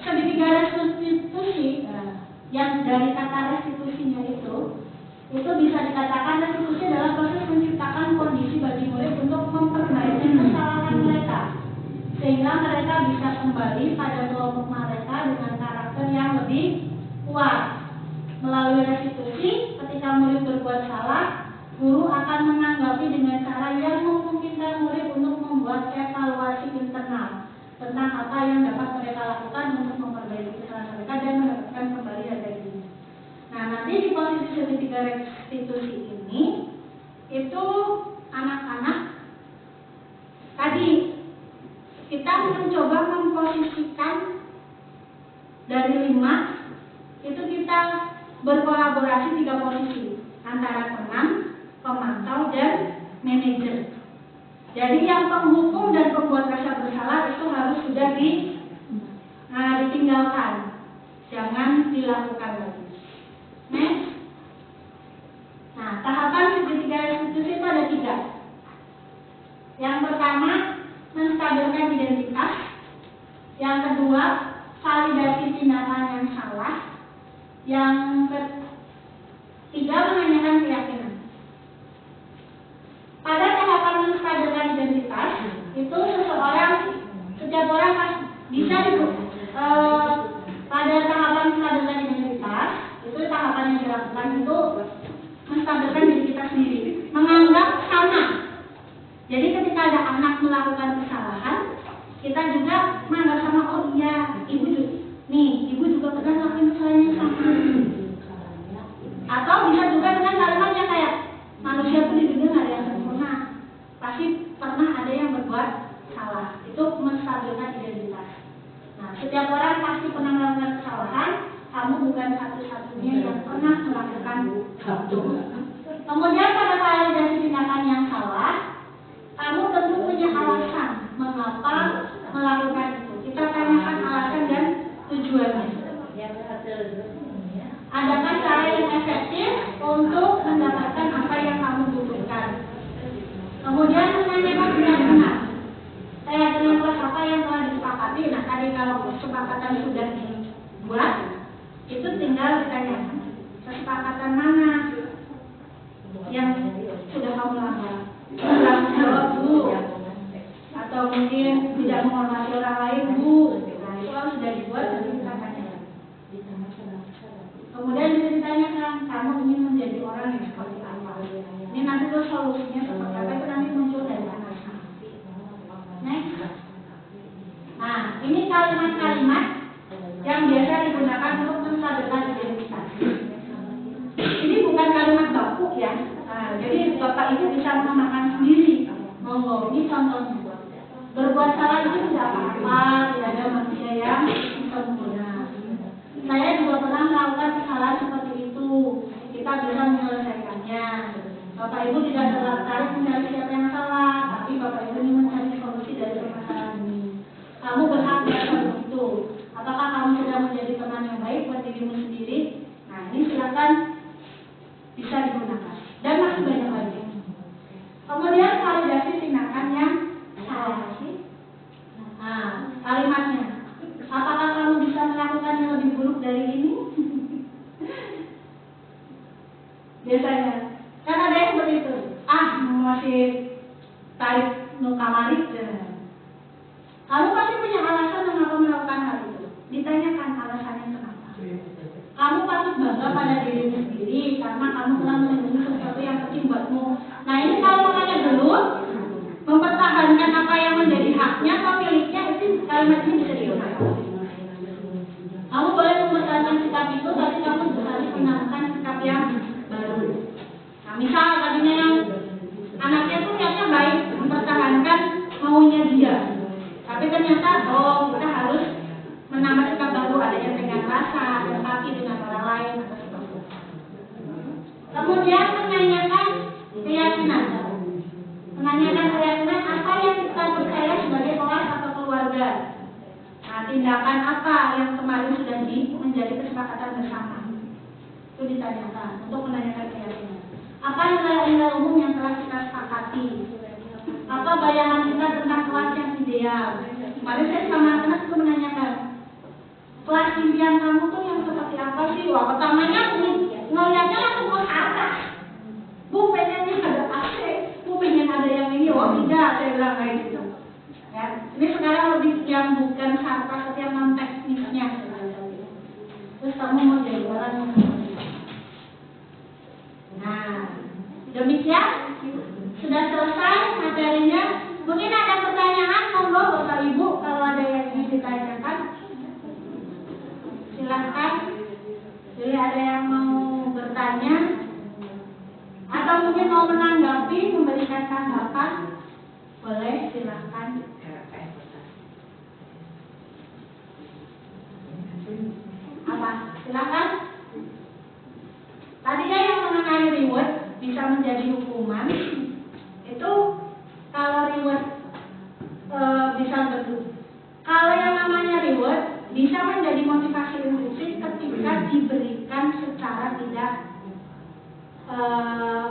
segitiga restitusi yang dari kata restitusinya itu bisa dikatakan restitusi adalah proses menciptakan kondisi bagi murid untuk memperbaiki kesalahan mereka sehingga mereka bisa kembali pada kelompok mereka dengan karakter yang lebih kuat. Melalui restitusi, ketika murid berbuat salah, guru akan menanggapi dengan cara yang memungkinkan murid untuk membuat evaluasi internal tentang apa yang dapat mereka lakukan untuk memperbaiki kesalahan mereka dan mendapatkan kembali harga diri. Nah, nanti di posisi segitiga restitusi ini, itu anak-anak tadi kita mencoba memposisikan dari 5, itu kita berkolaborasi 3 posisi antara teman, pemantau, dan manajer. Jadi yang penghukum dan pembuat rasa bersalah itu harus sudah ditinggalkan, jangan dilakukan lagi. Next. Nah, tahapan segitiga restitusi itu ada 3. Yang pertama, menstabilkan identitas. Yang kedua, validasi tindakan yang salah. Yang ketiga, menanyakan keyakinan. Pada tahapan menstabilkan identitas, itu setiap orang bisa pada tahapan menstabilkan identitas, itu tahapan yang dilakukan itu menstabilkan diri kita sendiri, menganggap sama. Jadi ketika ada anak melakukan kesalahan, kita juga menganggap sama, oh iya, ibu juga pernah melakukan kesalahan yang sama. Atau bisa juga dengan kalimat yang kayak, manusia pun di dunia nggak ada yang sempurna, pasti pernah ada yang berbuat salah. Itu menstabilkan identitas. Nah, setiap orang pasti pernah melakukan kesalahan. Kamu bukan satu-satunya yang pernah melakukan itu. Kemudian pada validasi tindakan yang salah, kamu tentu punya alasan mengapa melakukan itu. Kita tanyakan alasan dan tujuannya. Adakah cara yang efektif untuk mendapatkan apa yang kamu butuhkan? Kemudian menanyakan benar-benar keyakinan kelas apa yang telah disepakati. Nah, tadi kalau kesepakatan sudah dibuat, itu tinggal ditanyakan kesepakatan mana yang sudah kamu langgar. Bertanggung jawab, Bu, atau mungkin tidak menghormati orang lain, Bu. Nah, itu kalau sudah dibuat, nanti kita tanyakan. Kemudian bisa ditanyakan, kamu ingin menjadi orang yang seperti apa? Ini nanti tuh solusinya seperti apa, itu nanti muncul dari anak. Next. Nah, ini kalimat-kalimat yang biasa digunakan untuk menstabilkan identitas. Ini bukan kalimat baku ya. Nah, jadi Bapak Ibu bisa menambahkan sendiri. Monggo, ini contohnya. Berbuat salah itu tidak apa-apa, tidak ada manusia yang sempurna. Saya juga pernah melakukan kesalahan seperti itu. Kita bisa menyelesaikannya. Bapak Ibu tidak tertarik mencari siapa yang salah, tapi Bapak Ibu ingin mencari solusi dari permasalahan ini. Kamu berhak merasa begitu. Apakah kamu sudah menjadi teman yang baik buat dirimu sendiri? Nah, ini silakan bisa digunakan. Dan masih banyak lagi. Kemudian validasi tindakan yang salah. Nah, kalimatnya. Apakah kamu bisa melakukan yang lebih buruk dari ini? Biasanya. Kan ada yang begitu. Masih tarik nukamari. Kamu pasti punya alasan mengapa melakukan hal itu. Ditanyakan alasannya kenapa. Kamu patut bangga pada dirimu sendiri karena kamu telah melindungi sesuatu yang penting buatmu. Nah, ini kalau makanya dulu mempertahankan apa yang menjadi haknya atau miliknya, itu kalimat ini bisa digunakan. Nah, misal tadinya yang anaknya tuh niatnya baik, mempertahankan maunya dia, tapi ternyata kita harus menambah sikap baru, adanya tenggang rasa, empati dengan orang lain atau seperti itu. Kemudian menanyakan keyakinan apa yang kita percaya sebagai kelas atau keluarga. Nah, tindakan apa yang kemarin sudah menjadi kesepakatan bersama, itu ditanyakan untuk menanyakan keyakinan. Apa nilai-nilai umum yang telah kita sepakati? Apa bayangan kita tentang kelas yang ideal? Kemarin saya sama anak itu menanyakan, kelas impian kamu tuh yang seperti apa sih? Wah, pertamanya ngeliatnya langsung ke atas. Bu, pengennya ada AC, bu pengen ada yang ini. Oh tidak, saya bilang kayak gitu. Ya, ini sekarang lebih yang bukan sarkas tapi yang non teknisnya. Terus kamu mau jadi orang yang seperti apa? Nah, demikian sudah selesai materinya. Mungkin ada pertanyaan, monggo Bapak Ibu kalau ada yang ingin ditanyakan. Silahkan. Jadi ada yang mau bertanya atau mungkin mau menanggapi, memberikan tanggapan, boleh silahkan. Apa? Silahkan. Tadinya yang mengenai reward bisa menjadi hukuman. Itu kalau reward bisa berdua. Kalau yang namanya reward bisa menjadi motivasi impulsif ketika diberikan secara tidak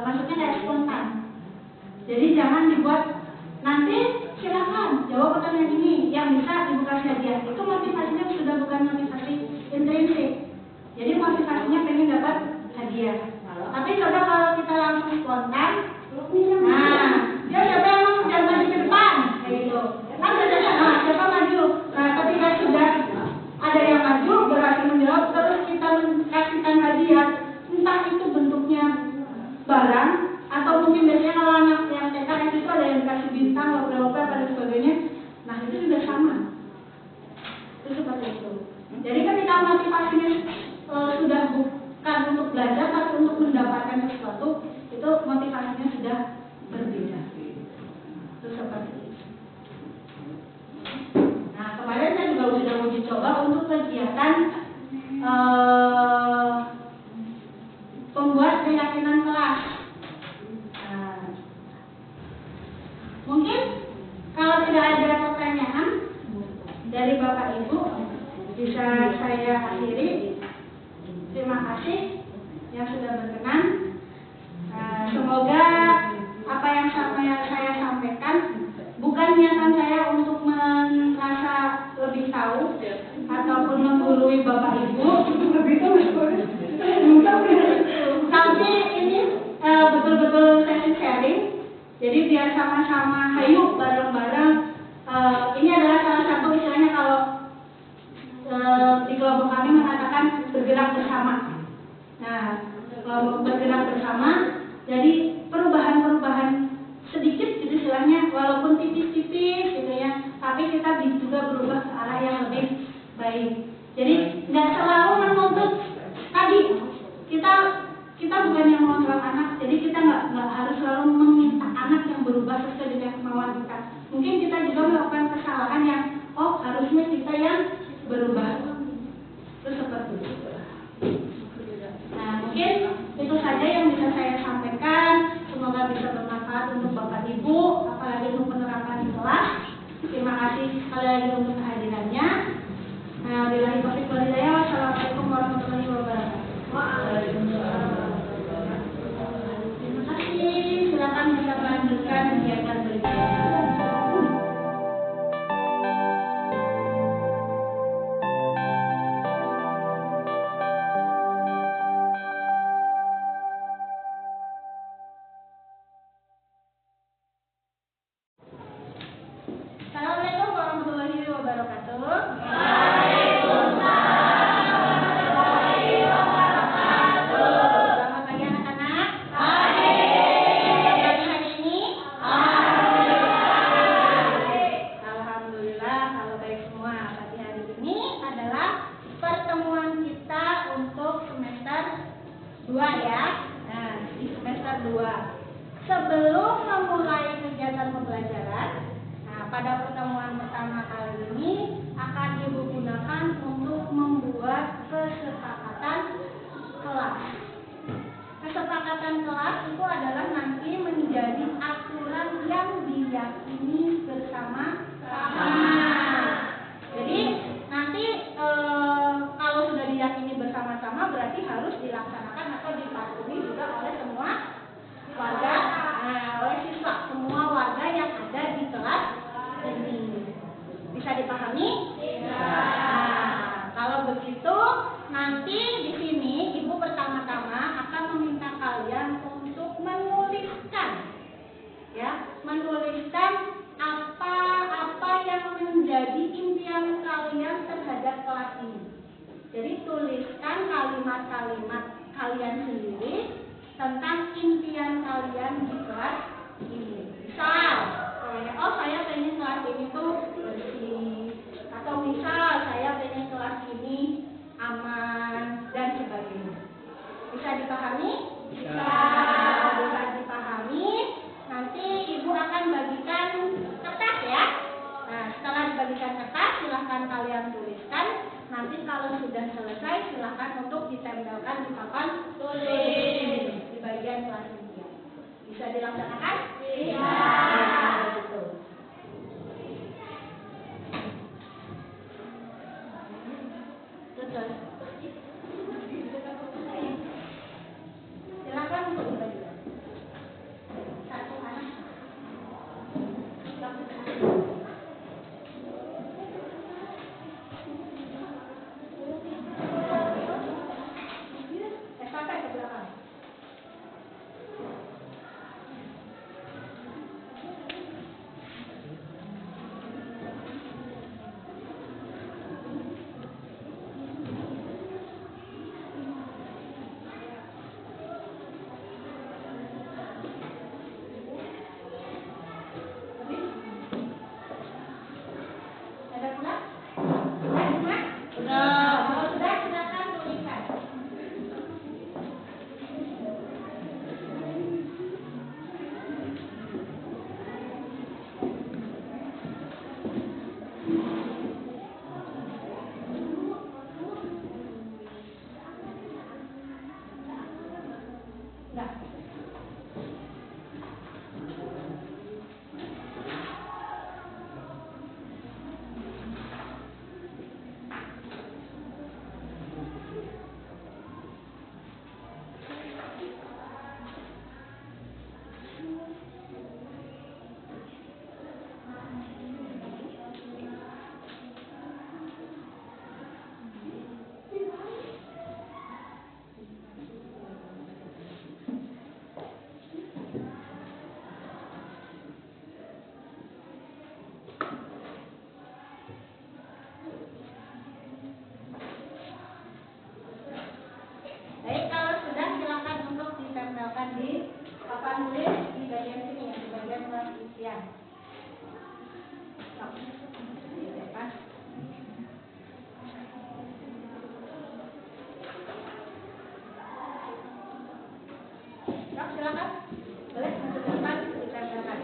maksudnya kayak spontan. Jadi jangan dibuat nanti silakan jawab pertanyaan ini yang bisa dibuka hadiah. Itu motivasinya sudah bukan motivasi intrinsik. Jadi motivasinya pengen dapat hadiah. Tapi coba kalau kita langsung spontan, nah dia siapa yang mau jangan maju ke depan kayak gitu. Kan biasanya siapa maju. Nah ketika sudah ada yang maju berhasil menjawab terus kita kasihkan hadiah, entah itu bentuknya barang atau mungkin biasanya kalau anak yang TK itu ada yang dikasih bintang, lope-lope dan sebagainya. Nah itu juga sama. Itu seperti itu. Jadi ketika motivasinya sudah bukan untuk belajar tapi untuk mendapatkan sesuatu, itu motivasinya sudah berbeda. Itu seperti itu. Nah kemarin saya juga sudah uji coba untuk kegiatan pembuat keyakinan kelas. Nah, mungkin kalau tidak ada pertanyaan dari Bapak Ibu bisa saya akhiri. Terima kasih yang sudah berkenan. Semoga apa yang saya sampaikan bukan niatan saya untuk merasa lebih tahu ataupun menggurui Bapak Ibu, tapi ini betul-betul sesi sharing. Jadi biar sama-sama hayu bareng-bareng. Ini adalah salah satu istilahnya kalau di kelompok kami mengatakan bergerak bersama. Nah, kelompok bergerak bersama, jadi perubahan-perubahan sedikit gitu istilahnya, walaupun tipis-tipis gitu ya, tapi kita juga berubah ke arah yang lebih baik. Jadi nggak selalu menuntut tadi kita bukan yang mengontrol anak, jadi kita nggak harus selalu meminta anak yang berubah sesuai dengan kemauan kita. Mungkin kita juga melakukan kesalahan yang harusnya kita yang berubah. Itu seperti itu. Nah mungkin itu saja yang bisa saya sampaikan. Semoga bisa bermanfaat untuk Bapak Ibu, apalagi untuk penerapan di kelas. Terima kasih sekali lagi untuk kehadirannya. Billahi taufiq wal hidayah. Wassalamualaikum warahmatullahi wabarakatuh. Terima kasih. Silakan kita lanjutkan kegiatan berikutnya. Assalamualaikum warahmatullahi wabarakatuh. Waalaikumsalam warahmatullahi wabarakatuh. Sebelum memulai kegiatan pembelajaran, nah, pada pertemuan pertama kali ini akan Ibu gunakan untuk membuat kesepakatan kelas. Kesepakatan kelas itu adalah nanti menjadi aturan yang diyakini bersama-sama. Jadi nanti kalau sudah diyakini bersama-sama berarti harus dilaksanakan atau dipatuhi juga oleh semua warga, oleh siswa, semua warga yang ada di kelas ini. Bisa dipahami? Nah, kalau begitu nanti di sini Ibu pertama-tama akan meminta kalian untuk menuliskan, ya, menuliskan apa yang menjadi impian kalian terhadap kelas ini. Jadi tuliskan kalimat-kalimat kalian sendiri tentang impian kalian di kelas ini. Misal, saya pengen kelas ini tuh bersih, atau misal saya pengen kelas ini aman dan sebagainya. Bisa dipahami? Bisa dipahami. Nanti Ibu akan bagikan kertas ya. Nah, setelah dibagikan kertas, silahkan kalian tuliskan. Nanti kalau sudah selesai, silahkan untuk ditempelkan di papan tulis di bagian kelas ini. Bisa dilaksanakan? Bisa. Betul. Silakan untuk dibagikan. Satu anak. Sampai ke belakang. Ada pula? Sudah. Kalau sudah, silakan tuliskan. Sudah. Baik, kalau sudah silakan untuk ditempelkan di papan tulis di bagian sini ya, di bagian kelas isian. Lepas. Silakan. Boleh masuk ke depan ditempelkan.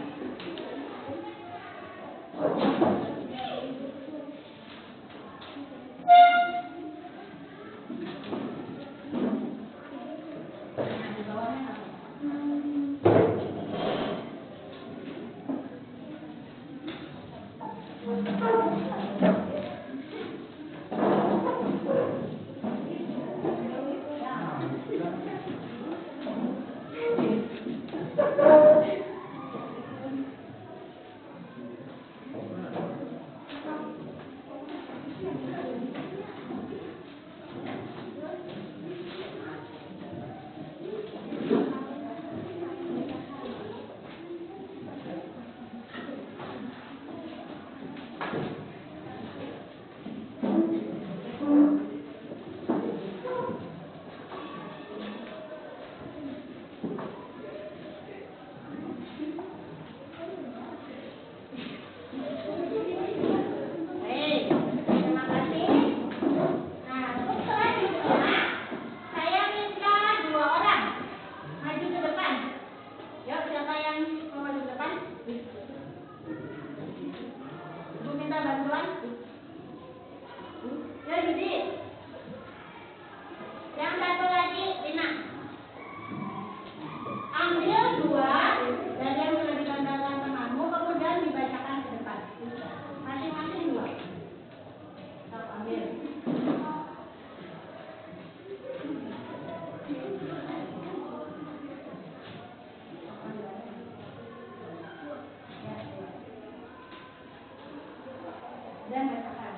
Dan bacakan.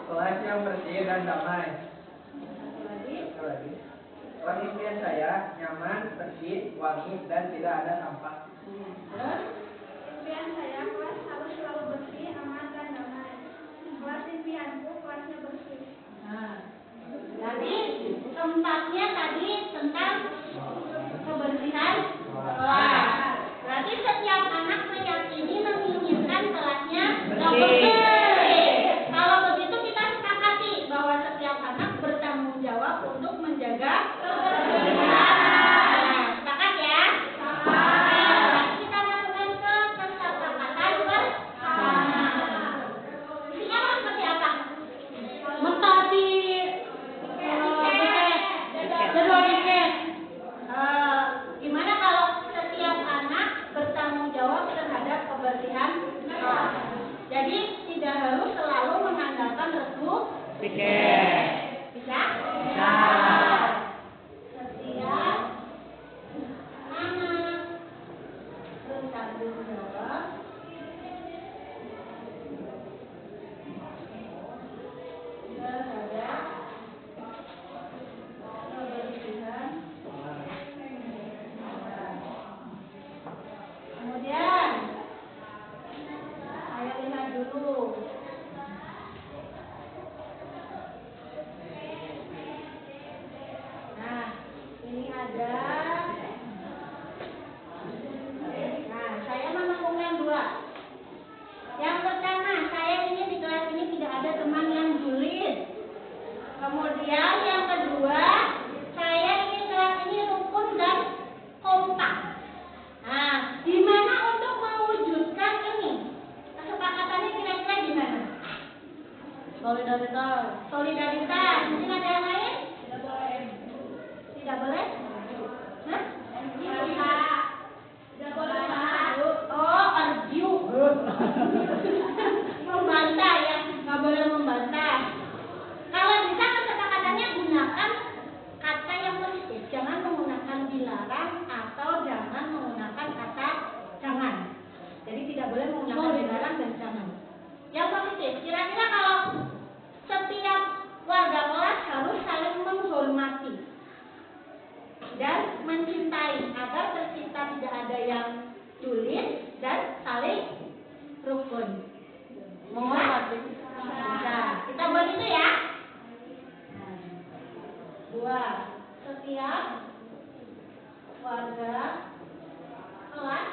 Kelas yang bersih dan damai. Satu lagi. Kelas impian saya nyaman, bersih, wangi, dan tidak ada sampah. Terus? Impian saya kelas harus selalu bersih, aman, dan damai. Kelas impianku kelasnya bersih. Nah, jadi tempatnya tadi tentang kebersihan kelas. Berarti setiap anak meyakini menginginkan kelasnya bersih. Kalau begitu kita sepakati bahwa setiap anak bertanggung jawab untuk menjaga kebersihan. Nah, sepakat ya? Berarti kita masukkan ke kesepakatan bersama. Isinya mau seperti apa? Mentadi jadwal tiket. Gimana kalau setiap anak bertanggung jawab terhadap kebersihan kelas? Jadi tidak harus selalu mengandalkan restu tiket. Bisa? Bisa. Setiap anak bertanggung jawab terhadap kebersihan. Kemudian saya lihat dulu. Nah, ini ada. Nah, saya menemukan dua. Yang pertama, saya ingin di kelas ini tidak ada teman yang julid. Kemudian yang kedua, saya ingin kelas ini rukun dan kompak. Nah, gimana untuk mewujudkan ini? Kesepakatannya kira-kira gimana? Solidaritas. Mungkin ada yang lain? Tidak boleh. Tidak boleh? Hah? Tidak boleh. Oh, arju. Membantah ya, nggak boleh membantah. Kalau bisa kesepakatannya gunakan kata yang positif, jangan menggunakan dilarang atau jangan menggunakan kata jangan. Jadi tidak boleh menggunakan dilarang dan jangan. Yang positif, kira-kira kalau setiap warga kelas harus saling menghormati dan mencintai agar tercipta tidak ada yang julid dan saling rukun. Menghormati. Bisa. Kita buat itu ya. Dua, setiap warga kelas